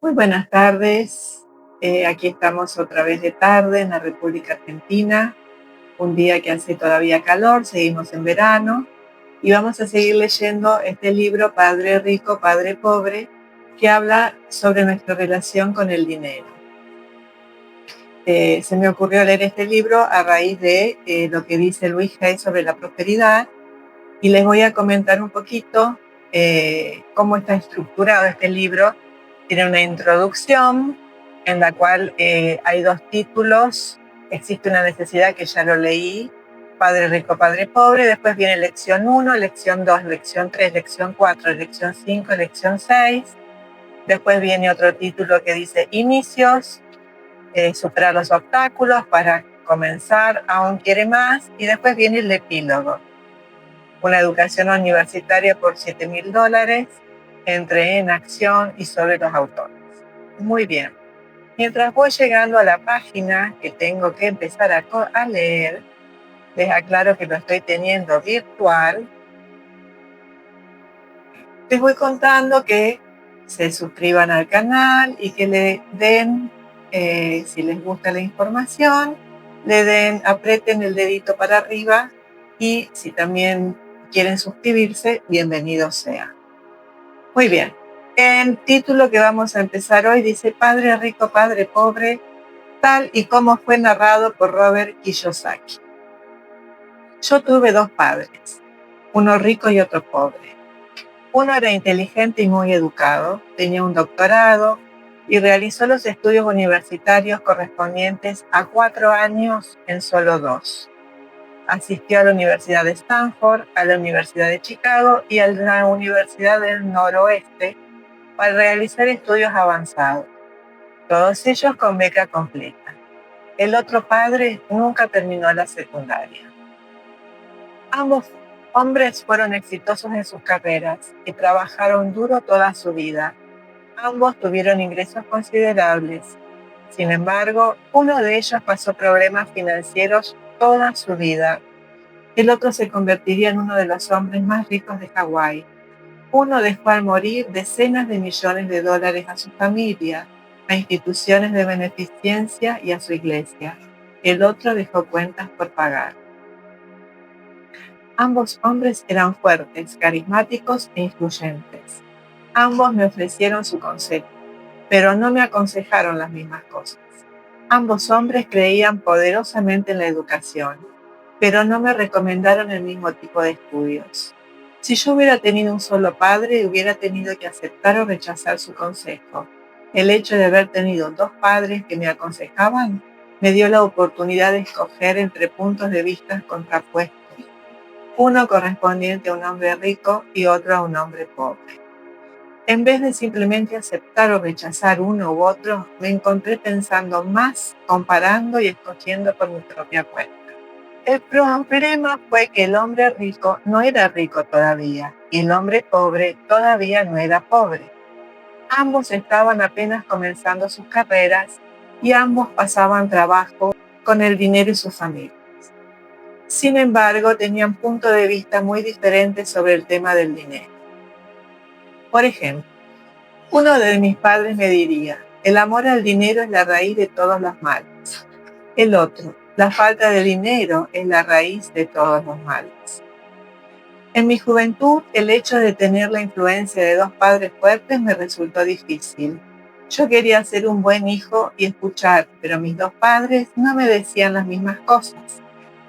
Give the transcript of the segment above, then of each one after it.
Muy buenas tardes. Aquí estamos otra vez de tarde en la República Argentina, un día que hace todavía calor, seguimos en verano y vamos a seguir leyendo este libro Padre Rico, Padre Pobre, que habla sobre nuestra relación con el dinero. Se me ocurrió leer este libro a raíz de lo que dice Luis Hay sobre la prosperidad y les voy a comentar un poquito cómo está estructurado este libro. Tiene una introducción en la cual hay dos títulos. Existe una necesidad que ya lo leí, Padre Rico, Padre Pobre. Después viene lección 1, lección 2, lección 3, lección 4, lección 5, lección 6. Después viene otro título que dice Inicios, superar los obstáculos para comenzar, aún quiere más. Y después viene el epílogo, una educación universitaria por $7,000, entre en acción y sobre los autores. Muy bien. Mientras voy llegando a la página que tengo que empezar a leer, les aclaro que lo estoy teniendo virtual. Les voy contando que se suscriban al canal y que le den, si les gusta la información, aprieten el dedito para arriba, y si también quieren suscribirse, bienvenido sea. Muy bien. El título que vamos a empezar hoy dice Padre Rico, Padre Pobre, tal y como fue narrado por Robert Kiyosaki. Yo tuve dos padres, uno rico y otro pobre. Uno era inteligente y muy educado, tenía un doctorado y realizó los estudios universitarios correspondientes a 4 años en solo 2. Asistió a la Universidad de Stanford, a la Universidad de Chicago y a la Universidad del Noroeste para realizar estudios avanzados, todos ellos con beca completa. El otro padre nunca terminó la secundaria. Ambos hombres fueron exitosos en sus carreras y trabajaron duro toda su vida. Ambos tuvieron ingresos considerables. Sin embargo, uno de ellos pasó problemas financieros toda su vida. El otro se convertiría en uno de los hombres más ricos de Hawái. Uno dejó al morir decenas de millones de dólares a su familia, a instituciones de beneficencia y a su iglesia. El otro dejó cuentas por pagar. Ambos hombres eran fuertes, carismáticos e influyentes. Ambos me ofrecieron su consejo, pero no me aconsejaron las mismas cosas. Ambos hombres creían poderosamente en la educación, pero no me recomendaron el mismo tipo de estudios. Si yo hubiera tenido un solo padre, hubiera tenido que aceptar o rechazar su consejo. El hecho de haber tenido dos padres que me aconsejaban me dio la oportunidad de escoger entre puntos de vista contrapuestos, uno correspondiente a un hombre rico y otro a un hombre pobre. En vez de simplemente aceptar o rechazar uno u otro, me encontré pensando más, comparando y escogiendo por mi propia cuenta. El problema fue que el hombre rico no era rico todavía y el hombre pobre todavía no era pobre. Ambos estaban apenas comenzando sus carreras y ambos pasaban trabajo con el dinero y sus familias. Sin embargo, tenían puntos de vista muy diferentes sobre el tema del dinero. Por ejemplo, uno de mis padres me diría, el amor al dinero es la raíz de todos los males. El otro, la falta de dinero es la raíz de todos los males. En mi juventud, el hecho de tener la influencia de dos padres fuertes me resultó difícil. Yo quería ser un buen hijo y escuchar, pero mis dos padres no me decían las mismas cosas.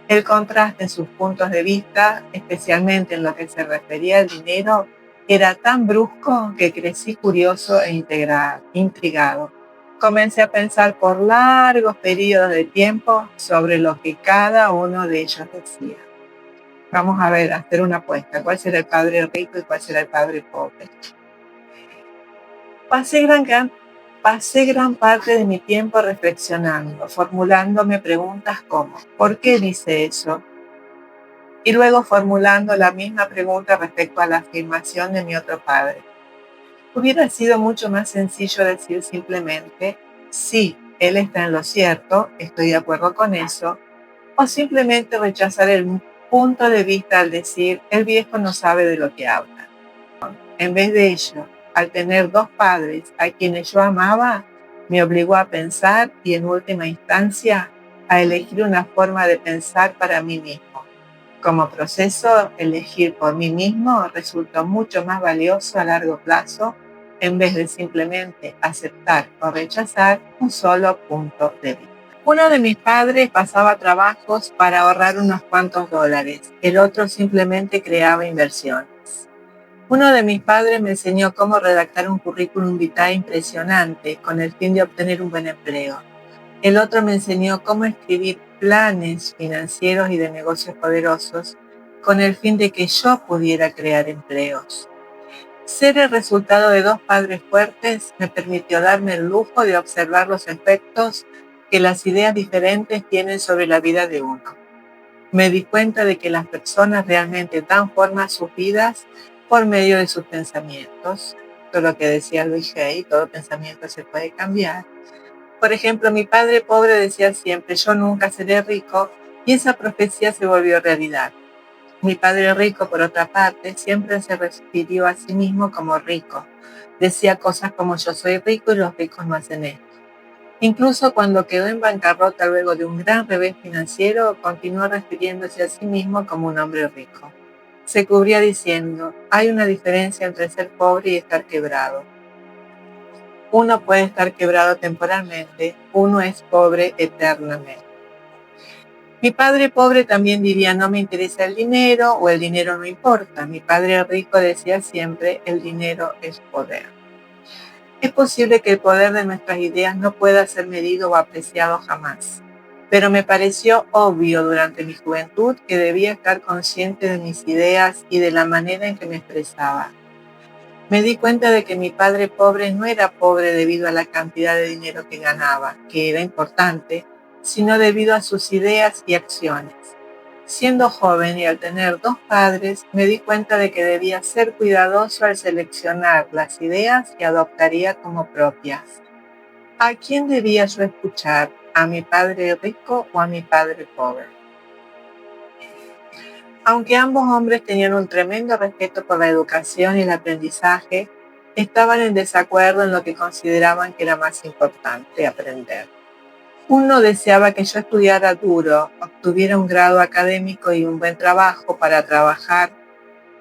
El contraste en sus puntos de vista, especialmente en lo que se refería al dinero, era tan brusco que crecí curioso e intrigado. Comencé a pensar por largos periodos de tiempo sobre lo que cada uno de ellos decía. Vamos a ver, a hacer una apuesta. ¿Cuál será el padre rico y cuál será el padre pobre? Pasé gran parte de mi tiempo reflexionando, formulándome preguntas como ¿por qué dice eso? Y luego formulando la misma pregunta respecto a la afirmación de mi otro padre. Hubiera sido mucho más sencillo decir simplemente, sí, él está en lo cierto, estoy de acuerdo con eso, o simplemente rechazar el punto de vista al decir, el viejo no sabe de lo que habla. En vez de ello, al tener dos padres a quienes yo amaba, me obligó a pensar y en última instancia a elegir una forma de pensar para mí mismo. Como proceso, elegir por mí mismo resultó mucho más valioso a largo plazo en vez de simplemente aceptar o rechazar un solo punto de vista. Uno de mis padres pasaba trabajos para ahorrar unos cuantos dólares, el otro simplemente creaba inversiones. Uno de mis padres me enseñó cómo redactar un currículum vitae impresionante con el fin de obtener un buen empleo. El otro me enseñó cómo escribir planes financieros y de negocios poderosos con el fin de que yo pudiera crear empleos. Ser el resultado de dos padres fuertes me permitió darme el lujo de observar los efectos que las ideas diferentes tienen sobre la vida de uno. Me di cuenta de que las personas realmente dan forma a sus vidas por medio de sus pensamientos. Todo lo que decía Luis Hay, todo pensamiento se puede cambiar. Por ejemplo, mi padre pobre decía siempre, yo nunca seré rico, y esa profecía se volvió realidad. Mi padre rico, por otra parte, siempre se refirió a sí mismo como rico. Decía cosas como yo soy rico y los ricos no hacen esto. Incluso cuando quedó en bancarrota luego de un gran revés financiero, continuó refiriéndose a sí mismo como un hombre rico. Se cubría diciendo, hay una diferencia entre ser pobre y estar quebrado. Uno puede estar quebrado temporalmente, uno es pobre eternamente. Mi padre pobre también diría, no me interesa el dinero o el dinero no importa. Mi padre rico decía siempre, el dinero es poder. Es posible que el poder de nuestras ideas no pueda ser medido o apreciado jamás, pero me pareció obvio durante mi juventud que debía estar consciente de mis ideas y de la manera en que me expresaba. Me di cuenta de que mi padre pobre no era pobre debido a la cantidad de dinero que ganaba, que era importante, sino debido a sus ideas y acciones. Siendo joven y al tener dos padres, me di cuenta de que debía ser cuidadoso al seleccionar las ideas que adoptaría como propias. ¿A quién debía yo escuchar? ¿A mi padre rico o a mi padre pobre? Aunque ambos hombres tenían un tremendo respeto por la educación y el aprendizaje, estaban en desacuerdo en lo que consideraban que era más importante aprender. Uno deseaba que yo estudiara duro, obtuviera un grado académico y un buen trabajo para trabajar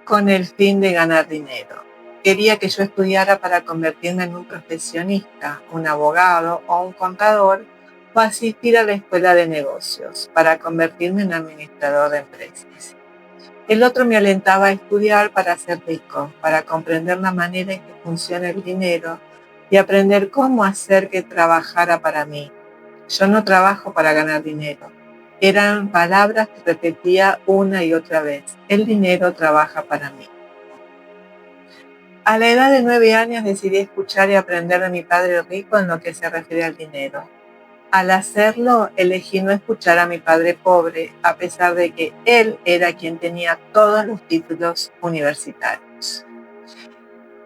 con el fin de ganar dinero. Quería que yo estudiara para convertirme en un profesionista, un abogado o un contador, o asistir a la escuela de negocios para convertirme en administrador de empresas. El otro me alentaba a estudiar para ser rico, para comprender la manera en que funciona el dinero y aprender cómo hacer que trabajara para mí. Yo no trabajo para ganar dinero. Eran palabras que repetía una y otra vez. El dinero trabaja para mí. A la edad de 9 años decidí escuchar y aprender de mi padre rico en lo que se refiere al dinero. Al hacerlo, elegí no escuchar a mi padre pobre, a pesar de que él era quien tenía todos los títulos universitarios.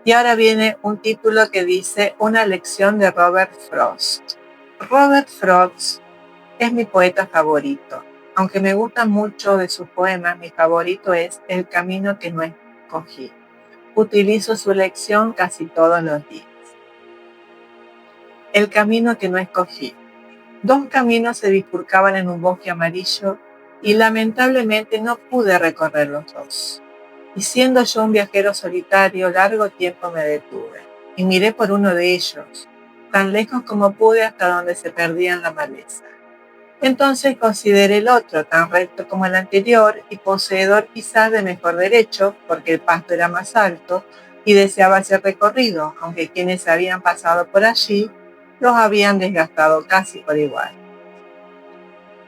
Y ahora viene un título que dice Una lección de Robert Frost. Robert Frost es mi poeta favorito. Aunque me gustan mucho de sus poemas, mi favorito es El camino que no escogí. Utilizo su lección casi todos los días. El camino que no escogí. Dos caminos se bifurcaban en un bosque amarillo y lamentablemente no pude recorrer los dos. Y siendo yo un viajero solitario, largo tiempo me detuve y miré por uno de ellos, tan lejos como pude hasta donde se perdía en la maleza. Entonces consideré el otro, tan recto como el anterior y poseedor quizás de mejor derecho, porque el pasto era más alto y deseaba ser recorrido, aunque quienes habían pasado por allí los habían desgastado casi por igual.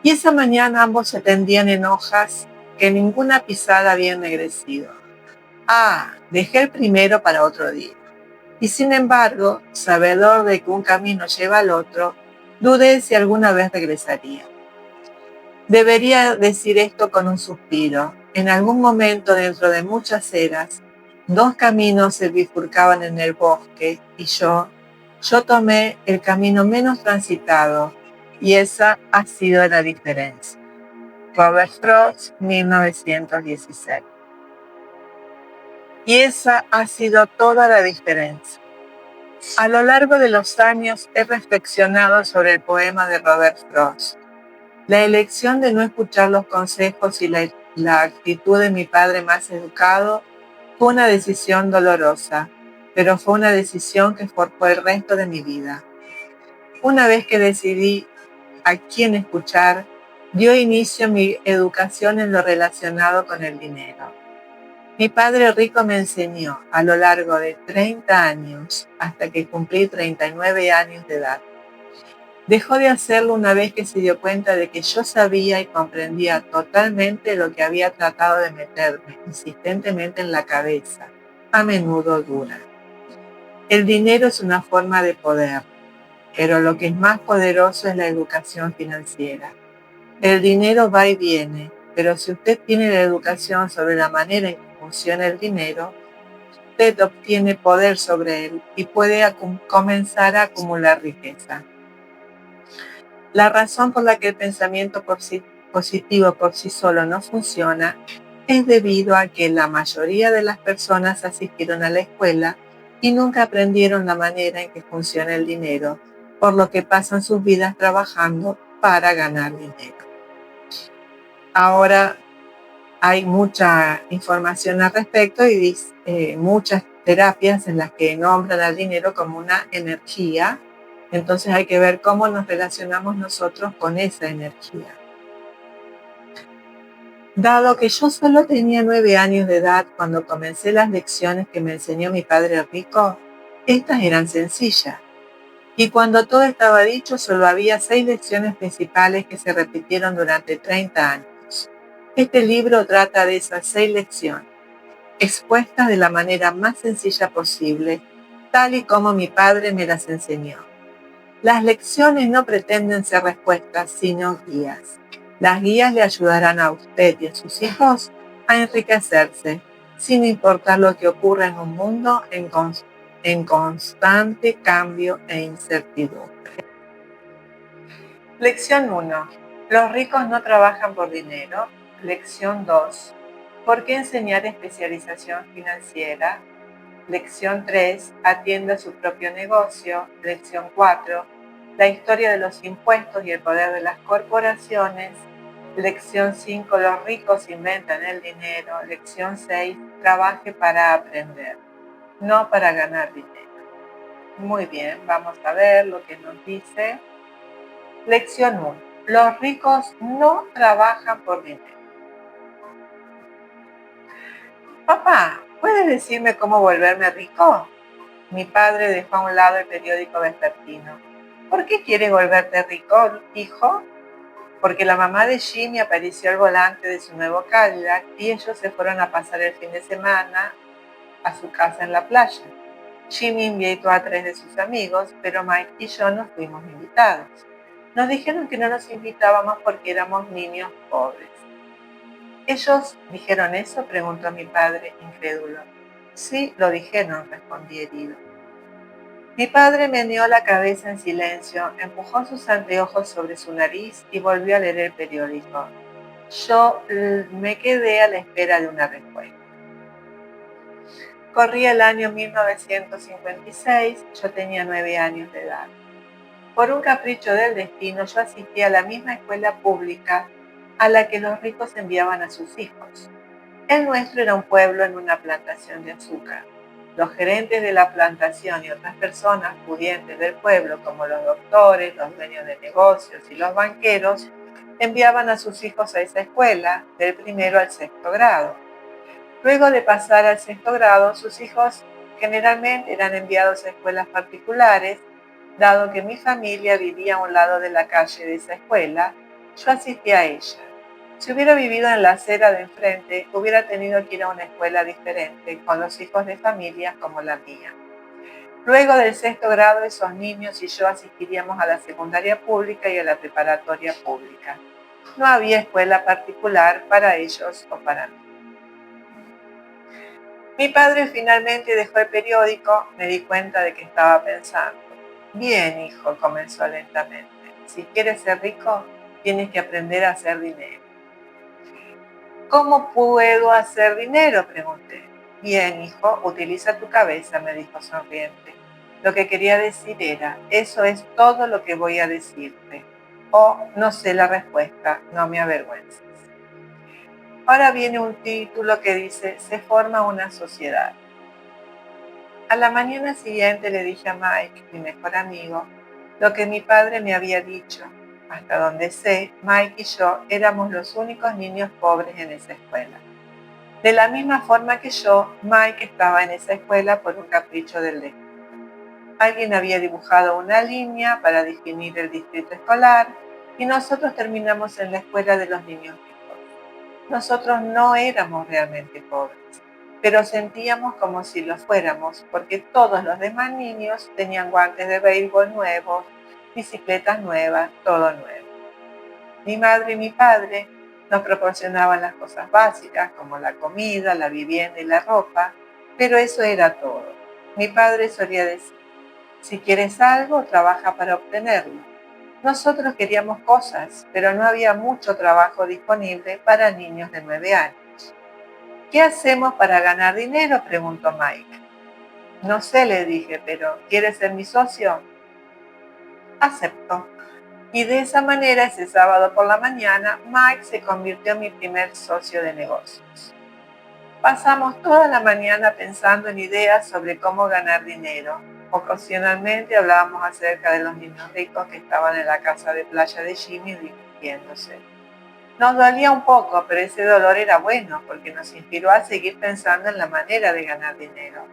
Y esa mañana ambos se tendían en hojas que ninguna pisada había ennegrecido. Dejé el primero para otro día. Y sin embargo, sabedor de que un camino lleva al otro, dudé si alguna vez regresaría. Debería decir esto con un suspiro. En algún momento dentro de muchas eras, dos caminos se bifurcaban en el bosque y yo tomé el camino menos transitado y esa ha sido la diferencia. Robert Frost, 1916. Y esa ha sido toda la diferencia. A lo largo de los años he reflexionado sobre el poema de Robert Frost. La elección de no escuchar los consejos y la actitud de mi padre más educado fue una decisión dolorosa, pero fue una decisión que forjó el resto de mi vida. Una vez que decidí a quién escuchar, dio inicio mi educación en lo relacionado con el dinero. Mi padre rico me enseñó a lo largo de 30 años, hasta que cumplí 39 años de edad. Dejó de hacerlo una vez que se dio cuenta de que yo sabía y comprendía totalmente lo que había tratado de meterme insistentemente en la cabeza, a menudo dura. El dinero es una forma de poder, pero lo que es más poderoso es la educación financiera. El dinero va y viene, pero si usted tiene la educación sobre la manera en que funciona el dinero, usted obtiene poder sobre él y puede comenzar a acumular riqueza. La razón por la que el pensamiento positivo por sí solo no funciona es debido a que la mayoría de las personas asistieron a la escuela y nunca aprendieron la manera en que funciona el dinero, por lo que pasan sus vidas trabajando para ganar dinero. Ahora hay mucha información al respecto y muchas terapias en las que nombran al dinero como una energía. Entonces hay que ver cómo nos relacionamos nosotros con esa energía. Dado que yo solo tenía 9 años de edad cuando comencé las lecciones que me enseñó mi padre rico, estas eran sencillas. Y cuando todo estaba dicho, solo había 6 lecciones principales que se repitieron durante 30 años. Este libro trata de esas 6 lecciones, expuestas de la manera más sencilla posible, tal y como mi padre me las enseñó. Las lecciones no pretenden ser respuestas, sino guías. Las guías le ayudarán a usted y a sus hijos a enriquecerse, sin importar lo que ocurra en un mundo en constante cambio e incertidumbre. Lección 1. Los ricos no trabajan por dinero. Lección 2. ¿Por qué enseñar especialización financiera? Lección 3. Atienda su propio negocio. Lección 4. La historia de los impuestos y el poder de las corporaciones. Lección 5. Los ricos inventan el dinero. Lección 6. Trabaje para aprender, no para ganar dinero. Muy bien, vamos a ver lo que nos dice. Lección 1. Los ricos no trabajan por dinero. Papá, ¿puedes decirme cómo volverme rico? Mi padre dejó a un lado el periódico vespertino. ¿Por qué quieres volverte rico, hijo? Porque la mamá de Jimmy apareció al volante de su nuevo Cadillac y ellos se fueron a pasar el fin de semana a su casa en la playa. Jimmy invitó a 3 de sus amigos, pero Mike y yo no fuimos invitados. Nos dijeron que no nos invitábamos porque éramos niños pobres. ¿Ellos dijeron eso?, preguntó mi padre, incrédulo. Sí, lo dijeron, respondí herido. Mi padre meneó la cabeza en silencio, empujó sus anteojos sobre su nariz y volvió a leer el periódico. Yo me quedé a la espera de una respuesta. Corría el año 1956, yo tenía 9 años de edad. Por un capricho del destino, yo asistí a la misma escuela pública a la que los ricos enviaban a sus hijos. El nuestro era un pueblo en una plantación de azúcar. Los gerentes de la plantación y otras personas pudientes del pueblo, como los doctores, los dueños de negocios y los banqueros, enviaban a sus hijos a esa escuela del primero al 6º grado. Luego de pasar al 6º grado, sus hijos generalmente eran enviados a escuelas particulares. Dado que mi familia vivía a un lado de la calle de esa escuela, yo asistí a ella. Si hubiera vivido en la acera de enfrente, hubiera tenido que ir a una escuela diferente, con los hijos de familias como la mía. Luego del 6º grado, esos niños y yo asistiríamos a la secundaria pública y a la preparatoria pública. No había escuela particular para ellos o para mí. Mi padre finalmente dejó el periódico. Me di cuenta de que estaba pensando. Bien, hijo, comenzó lentamente. Si quieres ser rico, tienes que aprender a hacer dinero. ¿Cómo puedo hacer dinero?, pregunté. Bien, hijo, utiliza tu cabeza, me dijo sonriente. Lo que quería decir era, eso es todo lo que voy a decirte. O no sé la respuesta, no me avergüences. Ahora viene un título que dice, se forma una sociedad. A la mañana siguiente le dije a Mike, mi mejor amigo, lo que mi padre me había dicho. Hasta donde sé, Mike y yo éramos los únicos niños pobres en esa escuela. De la misma forma que yo, Mike estaba en esa escuela por un capricho del destino. Alguien había dibujado una línea para definir el distrito escolar y nosotros terminamos en la escuela de los niños ricos. Nosotros no éramos realmente pobres, pero sentíamos como si lo fuéramos porque todos los demás niños tenían guantes de béisbol nuevos, bicicletas nuevas, todo nuevo. Mi madre y mi padre nos proporcionaban las cosas básicas como la comida, la vivienda y la ropa, pero eso era todo. Mi padre solía decir, si quieres algo, trabaja para obtenerlo. Nosotros queríamos cosas, pero no había mucho trabajo disponible para niños de 9 años. ¿Qué hacemos para ganar dinero?, preguntó Mike. No sé, le dije, pero ¿quieres ser mi socio? Aceptó. Y de esa manera, ese sábado por la mañana, Mike se convirtió en mi primer socio de negocios. Pasamos toda la mañana pensando en ideas sobre cómo ganar dinero. Ocasionalmente hablábamos acerca de los niños ricos que estaban en la casa de playa de Jimmy divirtiéndose. Nos dolía un poco, pero ese dolor era bueno porque nos inspiró a seguir pensando en la manera de ganar dinero.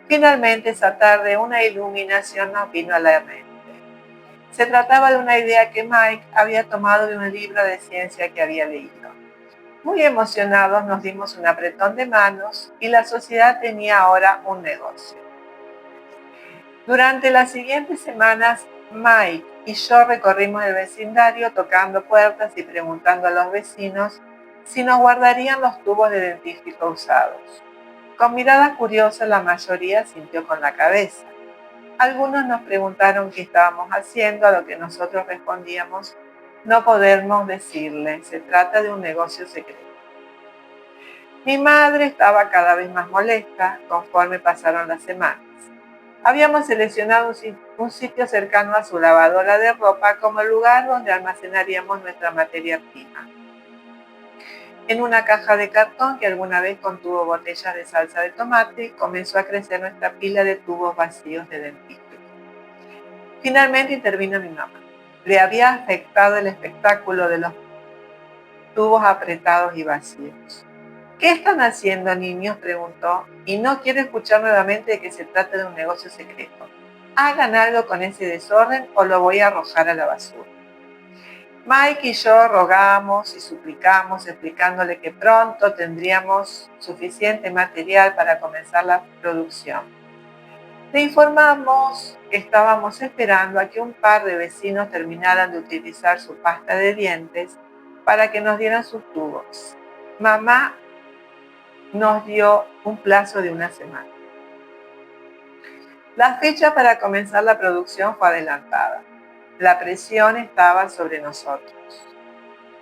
Finalmente, esa tarde, una iluminación nos vino a la mente. Se trataba de una idea que Mike había tomado de un libro de ciencia que había leído. Muy emocionados nos dimos un apretón de manos y la sociedad tenía ahora un negocio. Durante las siguientes semanas, Mike y yo recorrimos el vecindario tocando puertas y preguntando a los vecinos si nos guardarían los tubos de dentífrico usados. Con mirada curiosa, la mayoría sintió con la cabeza. Algunos nos preguntaron qué estábamos haciendo, a lo que nosotros respondíamos, no podemos decirle, se trata de un negocio secreto. Mi madre estaba cada vez más molesta conforme pasaron las semanas. Habíamos seleccionado un sitio cercano a su lavadora de ropa como el lugar donde almacenaríamos nuestra materia prima. En una caja de cartón que alguna vez contuvo botellas de salsa de tomate, comenzó a crecer nuestra pila de tubos vacíos de dentífrico. Finalmente intervino mi mamá. Le había afectado el espectáculo de los tubos apretados y vacíos. ¿Qué están haciendo, niños?, preguntó, y no quiero escuchar nuevamente de que se trata de un negocio secreto. Hagan algo con ese desorden o lo voy a arrojar a la basura. Mike y yo rogamos y suplicamos, explicándole que pronto tendríamos suficiente material para comenzar la producción. Le informamos que estábamos esperando a que un par de vecinos terminaran de utilizar su pasta de dientes para que nos dieran sus tubos. Mamá nos dio un plazo de una semana. La fecha para comenzar la producción fue adelantada. La presión estaba sobre nosotros.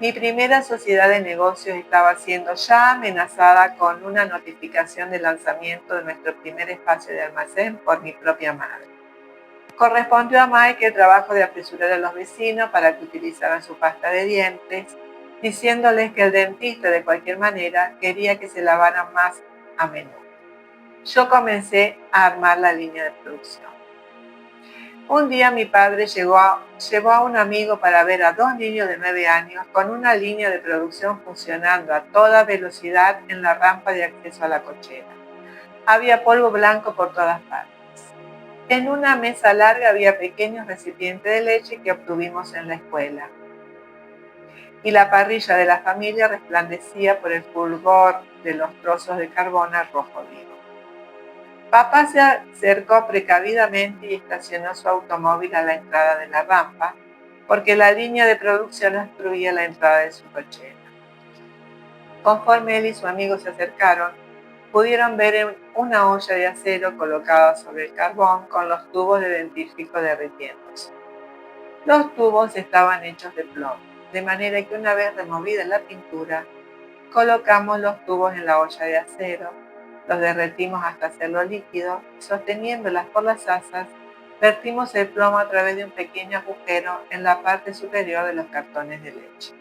Mi primera sociedad de negocios estaba siendo ya amenazada con una notificación de lanzamiento de nuestro primer espacio de almacén por mi propia madre. Correspondió a Mike el trabajo de apresurar a los vecinos para que utilizaran su pasta de dientes, diciéndoles que el dentista de cualquier manera quería que se lavaran más a menudo. Yo comencé a armar la línea de producción. Un día mi padre llevó a un amigo para ver a 2 niños de 9 años con una línea de producción funcionando a toda velocidad en la rampa de acceso a la cochera. Había polvo blanco por todas partes. En una mesa larga había pequeños recipientes de leche que obtuvimos en la escuela. Y la parrilla de la familia resplandecía por el fulgor de los trozos de carbón al rojo vivo. Papá se acercó precavidamente y estacionó su automóvil a la entrada de la rampa, porque la línea de producción obstruía la entrada de su cochera. Conforme él y su amigo se acercaron, pudieron ver una olla de acero colocada sobre el carbón con los tubos de dentífrico derritiéndose. Los tubos estaban hechos de plomo, de manera que una vez removida la pintura, colocamos los tubos en la olla de acero, Los derretimos hasta hacerlo líquido y sosteniéndolas por las asas, vertimos el plomo a través de un pequeño agujero en la parte superior de los cartones de leche.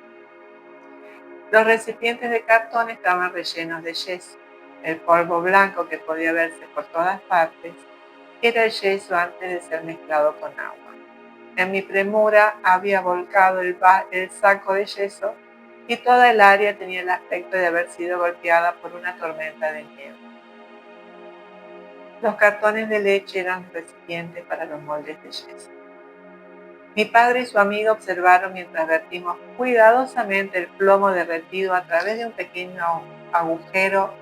Los recipientes de cartón estaban rellenos de yeso. El polvo blanco que podía verse por todas partes era el yeso antes de ser mezclado con agua. En mi premura había volcado el saco de yeso y toda el área tenía el aspecto de haber sido golpeada por una tormenta de nieve. Los cartones de leche eran recipientes para los moldes de yeso. Mi padre y su amigo observaron mientras vertimos cuidadosamente el plomo derretido a través de un pequeño agujero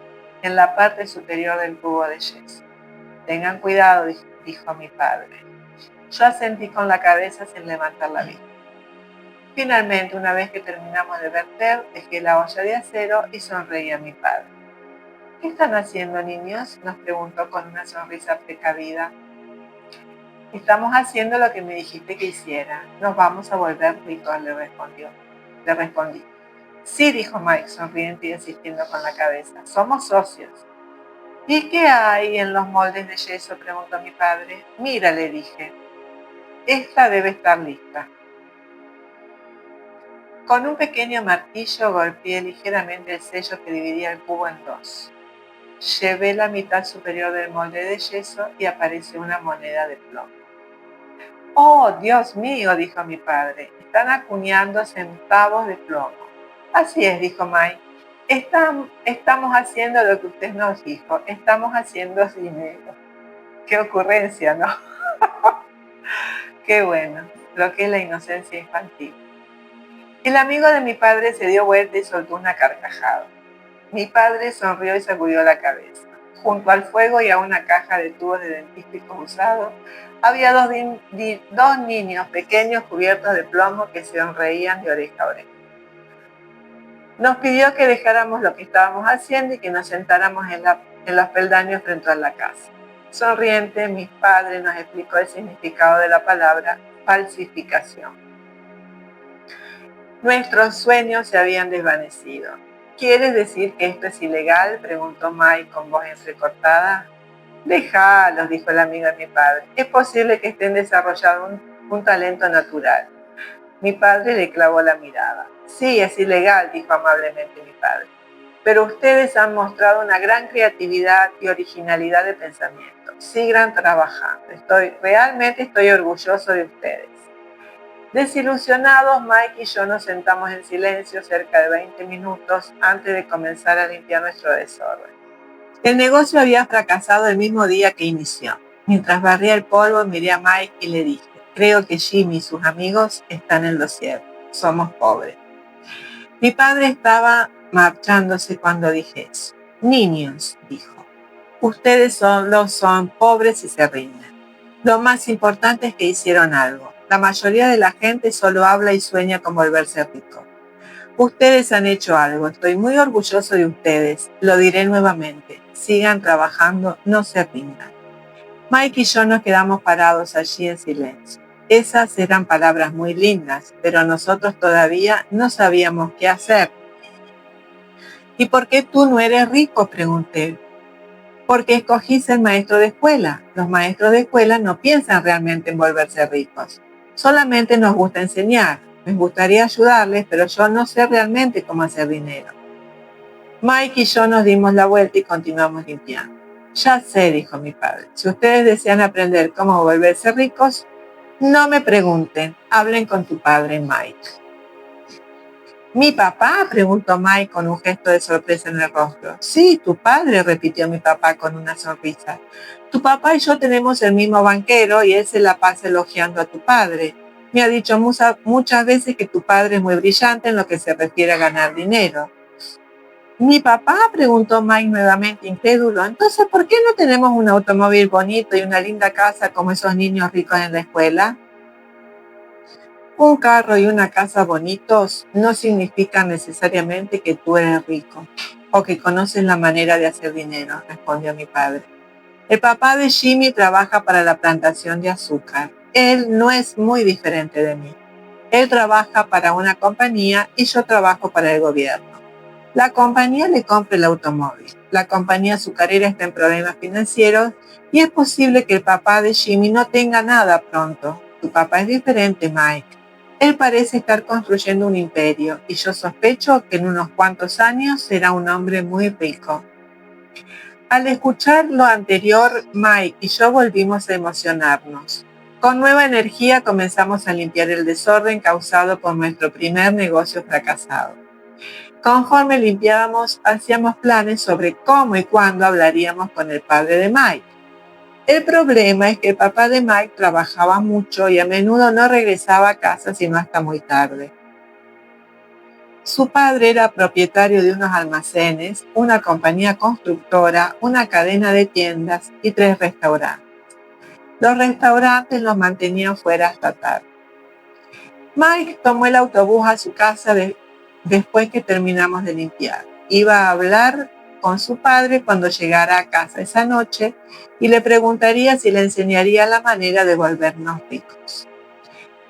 en la parte superior del cubo de yeso. Tengan cuidado, dijo mi padre. Yo asentí con la cabeza sin levantar la vista. Finalmente, una vez que terminamos de verter, dejé la olla de acero y sonreí a mi padre. ¿Qué están haciendo, niños?, nos preguntó con una sonrisa precavida. Estamos haciendo lo que me dijiste que hiciera. Nos vamos a volver ricos, le respondí. Sí, dijo Mike, sonriente y asistiendo con la cabeza. Somos socios. ¿Y qué hay en los moldes de yeso?, preguntó mi padre. Mira, le dije. Esta debe estar lista. Con un pequeño martillo golpeé ligeramente el sello que dividía el cubo en dos. Llevé la mitad superior del molde de yeso y apareció una moneda de plomo. ¡Oh, Dios mío!, dijo mi padre. Están acuñando centavos de plomo. Así es, dijo Mike. Estamos haciendo lo que usted nos dijo. Estamos haciendo dinero. ¡Qué ocurrencia!, ¿no? Qué bueno, lo que es la inocencia infantil. El amigo de mi padre se dio vuelta y soltó una carcajada. Mi padre sonrió y sacudió la cabeza. Junto al fuego y a una caja de tubos de dentífrico usados, había dos niños pequeños cubiertos de plomo que se sonreían de oreja a oreja. Nos pidió que dejáramos lo que estábamos haciendo y que nos sentáramos en los peldaños frente a la casa. Sonriente, mi padre nos explicó el significado de la palabra falsificación. Nuestros sueños se habían desvanecido. ¿Quieres decir que esto es ilegal?, preguntó Mike con voz entrecortada. Déjalos, dijo el amigo de mi padre. Es posible que estén desarrollando un talento natural. Mi padre le clavó la mirada. Sí, es ilegal, dijo amablemente mi padre. Pero ustedes han mostrado una gran creatividad y originalidad de pensamiento. Sigan trabajando. Realmente estoy orgulloso de ustedes. Desilusionados, Mike y yo nos sentamos en silencio cerca de 20 minutos antes de comenzar a limpiar nuestro desorden. El negocio había fracasado el mismo día que inició. Mientras barría el polvo, miré a Mike y le dije, creo que Jimmy y sus amigos están en lo cierto. Somos pobres. Mi padre estaba marchándose cuando dije eso. Niños, dijo, ustedes solo son pobres y se rinden. Lo más importante es que hicieron algo. La mayoría de la gente solo habla y sueña con volverse rico. Ustedes han hecho algo. Estoy muy orgulloso de ustedes. Lo diré nuevamente. Sigan trabajando, no se rindan. Mike y yo nos quedamos parados allí en silencio. Esas eran palabras muy lindas, pero nosotros todavía no sabíamos qué hacer. ¿Y por qué tú no eres rico?, pregunté. Porque escogí ser maestro de escuela. Los maestros de escuela no piensan realmente en volverse ricos. Solamente nos gusta enseñar. Me gustaría ayudarles, pero yo no sé realmente cómo hacer dinero. Mike y yo nos dimos la vuelta y continuamos limpiando. Ya sé, dijo mi padre. Si ustedes desean aprender cómo volverse ricos, no me pregunten. Hablen con tu padre, Mike. ¿Mi papá?, preguntó Mike con un gesto de sorpresa en el rostro. Sí, tu padre, repitió mi papá con una sonrisa. Tu papá y yo tenemos el mismo banquero y él se la pasa elogiando a tu padre. Me ha dicho muchas veces que tu padre es muy brillante en lo que se refiere a ganar dinero. ¿Mi papá?, preguntó Mike nuevamente incrédulo. Entonces, ¿por qué no tenemos un automóvil bonito y una linda casa como esos niños ricos en la escuela? Un carro y una casa bonitos no significan necesariamente que tú eres rico o que conoces la manera de hacer dinero, respondió mi padre. El papá de Jimmy trabaja para la plantación de azúcar. Él no es muy diferente de mí. Él trabaja para una compañía y yo trabajo para el gobierno. La compañía le compra el automóvil. La compañía azucarera está en problemas financieros y es posible que el papá de Jimmy no tenga nada pronto. Tu papá es diferente, Mike. Él parece estar construyendo un imperio y yo sospecho que en unos cuantos años será un hombre muy rico. Al escuchar lo anterior, Mike y yo volvimos a emocionarnos. Con nueva energía comenzamos a limpiar el desorden causado por nuestro primer negocio fracasado. Conforme limpiábamos, hacíamos planes sobre cómo y cuándo hablaríamos con el padre de Mike. El problema es que el papá de Mike trabajaba mucho y a menudo no regresaba a casa sino hasta muy tarde. Su padre era propietario de unos almacenes, una compañía constructora, una cadena de tiendas y 3 restaurantes. Los restaurantes los mantenían fuera hasta tarde. Mike tomó el autobús a su casa después que terminamos de limpiar. Iba a hablar con su padre cuando llegara a casa esa noche y le preguntaría si le enseñaría la manera de volvernos ricos.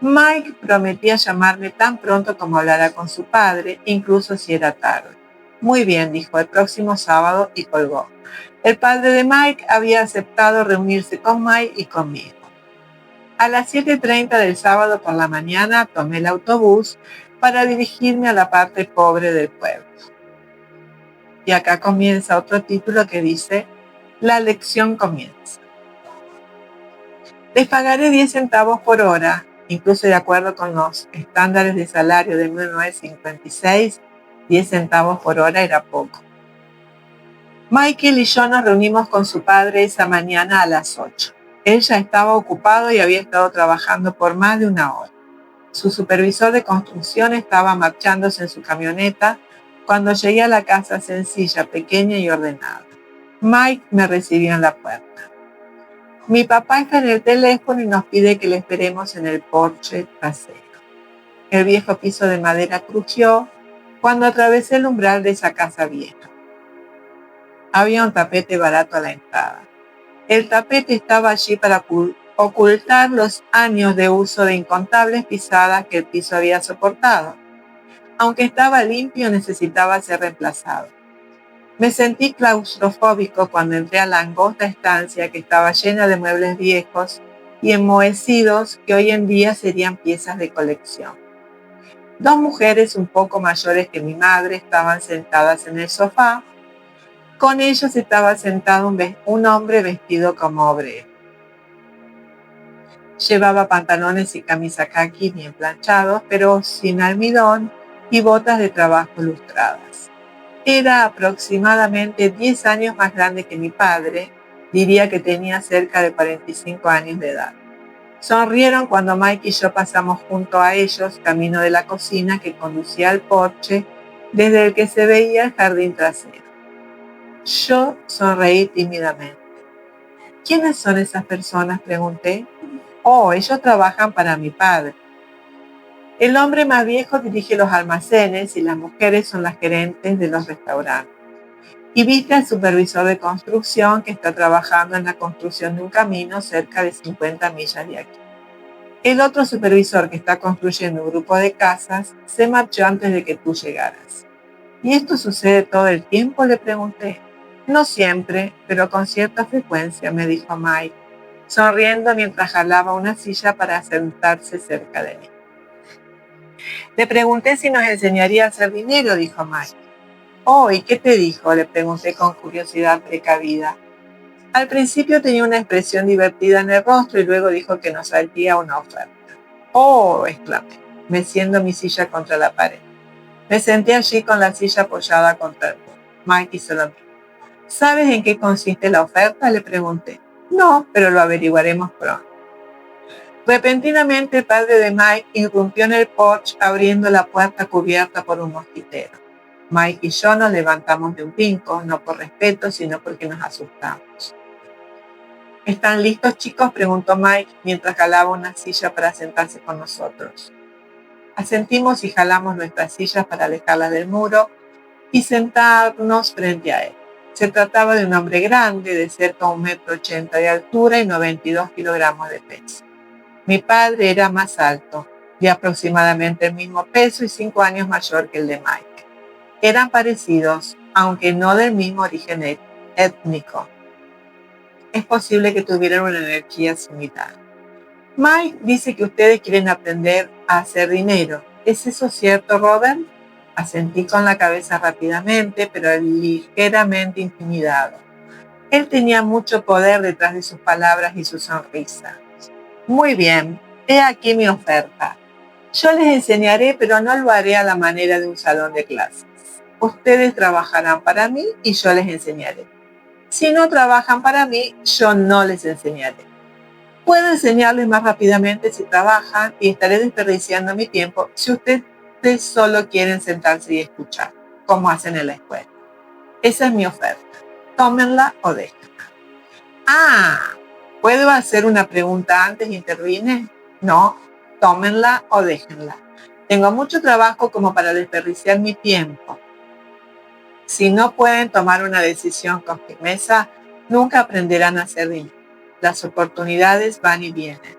Mike prometía llamarme tan pronto como hablara con su padre, incluso si era tarde. Muy bien, dijo, el próximo sábado, y colgó. El padre de Mike había aceptado reunirse con Mike y conmigo. A las 7:30 del sábado por la mañana tomé el autobús para dirigirme a la parte pobre del pueblo. Y acá comienza otro título que dice, la lección comienza. Les pagaré 10 centavos por hora, incluso de acuerdo con los estándares de salario de 1956, 10 centavos por hora era poco. Michael y yo nos reunimos con su padre esa mañana a las 8. Él ya estaba ocupado y había estado trabajando por más de una hora. Su supervisor de construcción estaba marchándose en su camioneta cuando llegué a la casa sencilla, pequeña y ordenada. Mike me recibió en la puerta. Mi papá está en el teléfono y nos pide que le esperemos en el porche trasero. El viejo piso de madera crujió cuando atravesé el umbral de esa casa vieja. Había un tapete barato a la entrada. El tapete estaba allí para ocultar los años de uso de incontables pisadas que el piso había soportado. Aunque estaba limpio, necesitaba ser reemplazado. Me sentí claustrofóbico cuando entré a la angosta estancia que estaba llena de muebles viejos y enmohecidos que hoy en día serían piezas de colección. 2 mujeres un poco mayores que mi madre estaban sentadas en el sofá. Con ellas estaba sentado un hombre vestido como obrero. Llevaba pantalones y camisa caqui bien planchados, pero sin almidón, y botas de trabajo lustradas. Era aproximadamente 10 años más grande que mi padre, diría que tenía cerca de 45 años de edad. Sonrieron cuando Mike y yo pasamos junto a ellos camino de la cocina que conducía al porche, desde el que se veía el jardín trasero. Yo sonreí tímidamente. ¿Quiénes son esas personas?, pregunté. Oh, ellos trabajan para mi padre. El hombre más viejo dirige los almacenes y las mujeres son las gerentes de los restaurantes. Y viste al supervisor de construcción que está trabajando en la construcción de un camino cerca de 50 millas de aquí. El otro supervisor que está construyendo un grupo de casas se marchó antes de que tú llegaras. ¿Y esto sucede todo el tiempo?, le pregunté. No siempre, pero con cierta frecuencia, me dijo Mike, sonriendo mientras jalaba una silla para sentarse cerca de mí. Le pregunté si nos enseñaría a hacer dinero, dijo Mike. Oh, ¿y qué te dijo?, le pregunté con curiosidad precavida. Al principio tenía una expresión divertida en el rostro y luego dijo que nos haría una oferta. Oh, exclamé, meciendo mi silla contra la pared. Me senté allí con la silla apoyada contra el muro. Mike hizo lo mismo. ¿Sabes en qué consiste la oferta?, le pregunté. No, pero lo averiguaremos pronto. Repentinamente el padre de Mike irrumpió en el porche abriendo la puerta cubierta por un mosquitero. Mike y yo nos levantamos de un brinco, no por respeto, sino porque nos asustamos. ¿Están listos, chicos?, preguntó Mike mientras jalaba una silla para sentarse con nosotros. Asentimos y jalamos nuestras sillas para alejarlas del muro y sentarnos frente a él. Se trataba de un hombre grande, de cerca de 1,80 m de altura y 92 kilogramos de peso. Mi padre era más alto, de aproximadamente el mismo peso y 5 años mayor que el de Mike. Eran parecidos, aunque no del mismo origen étnico. Es posible que tuvieran una energía similar. Mike dice que ustedes quieren aprender a hacer dinero. ¿Es eso cierto, Robert? Asentí con la cabeza rápidamente, pero ligeramente intimidado. Él tenía mucho poder detrás de sus palabras y su sonrisa. Muy bien, he aquí mi oferta. Yo les enseñaré, pero no lo haré a la manera de un salón de clases. Ustedes trabajarán para mí y yo les enseñaré. Si no trabajan para mí, yo no les enseñaré. Puedo enseñarles más rápidamente si trabajan y estaré desperdiciando mi tiempo si ustedes solo quieren sentarse y escuchar, como hacen en la escuela. Esa es mi oferta. Tómenla o déjenla. Ah, ¿puedo hacer una pregunta antes? ¿Intervine? No, tómenla o déjenla. Tengo mucho trabajo como para desperdiciar mi tiempo. Si no pueden tomar una decisión con firmeza, nunca aprenderán a hacer dinero. Las oportunidades van y vienen.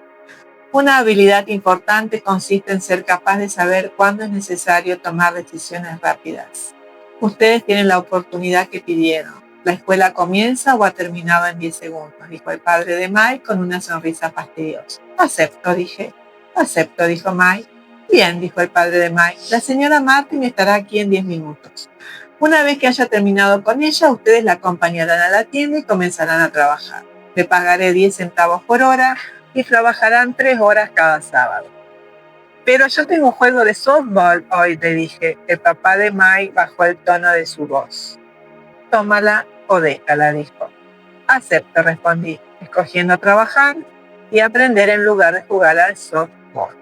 Una habilidad importante consiste en ser capaz de saber cuándo es necesario tomar decisiones rápidas. Ustedes tienen la oportunidad que pidieron. La escuela comienza o ha terminado en 10 segundos, dijo el padre de Mike con una sonrisa fastidiosa. Acepto, dije. Acepto, dijo Mike. Bien, dijo el padre de Mike. La señora Martin estará aquí en 10 minutos. Una vez que haya terminado con ella, ustedes la acompañarán a la tienda y comenzarán a trabajar. Le pagaré 10 centavos por hora y trabajarán 3 horas cada sábado. Pero yo tengo un juego de softball hoy, le dije. El papá de Mike bajó el tono de su voz. Tómala o déjala, dijo. Acepto, respondí, escogiendo trabajar y aprender en lugar de jugar al softball.